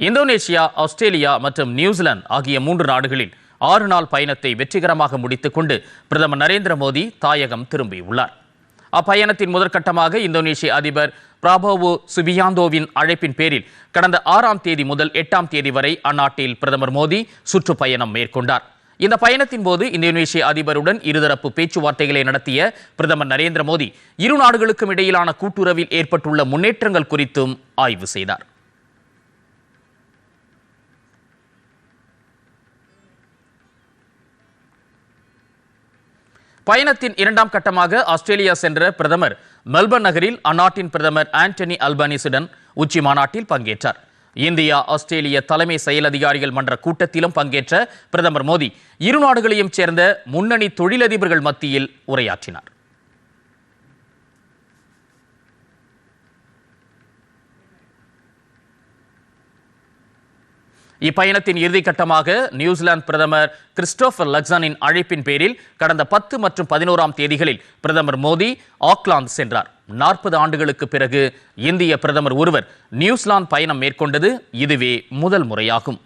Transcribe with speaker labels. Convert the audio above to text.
Speaker 1: Indonesia, Australia மற்றும் New Zealand ஆகிய 3 நாடுகளில் 6 நாள் பயணத்தை வெற்றிகரமாக முடித்துக் கொண்டு பிரதமர் நரேந்திர மோடி தாயகம் திரும்பியுள்ளார். அப்பயணத்தின் முதற்கட்டமாக இந்தோனேஷிய அதிபர் பிராபோவோ சுபியாந்தோவின் அழைப்பின் பேரில் கடந்த 6ஆம் தேதி முதல் 8ஆம் தேதி வரை அந்நாட்டில் பிரதமர் மோடி சுற்றுப்பயணம் மேற்கொண்டார். இந்த பயணத்தின் போது இந்தோனேஷிய அதிபருடன் இருதரப்பு பேச்சுவார்த்தைகளை நடத்திய பிரதமர் நரேந்திர மோடி இரு நாடுகளுக்கும் இடையிலான கூட்டுறவில் ஏற்பட்டுள்ள முன்னேற்றங்கள் குறித்தும் ஆய்வு செய்தார். பயணத்தின் 2ஆம் கட்டமாக ஆஸ்திரேலியா சென்ற பிரதமர் மெல்பர்ன் நகரில் அந்நாட்டின் பிரதமர் ஆண்டனி அல்பனீசுடன் உச்சி மாநாட்டில் பங்கேற்றார். இந்தியா ஆஸ்திரேலிய தலைமை செயல் அதிகாரிகள் மன்ற கூட்டத்திலும் பங்கேற்ற பிரதமர் மோடி இரு நாடுகளையும் சேர்ந்த முன்னணி தொழிலதிபர்கள் மத்தியில் உரையாற்றினார். இப்பயணத்தின் இறுதிக்கட்டமாக நியூசிலாந்து பிரதமர் கிறிஸ்டோபர் லக்சனின் அழைப்பின் பேரில் கடந்த 10 மற்றும் 11ஆம் தேதிகளில் பிரதமர் மோடி ஆக்லாந்து சென்றார். 40 ஆண்டுகளுக்கு பிறகு இந்திய பிரதமர் ஒருவர் நியூசிலாந்து பயணம் மேற்கொண்டது இதுவே முதல் முறையாகும்.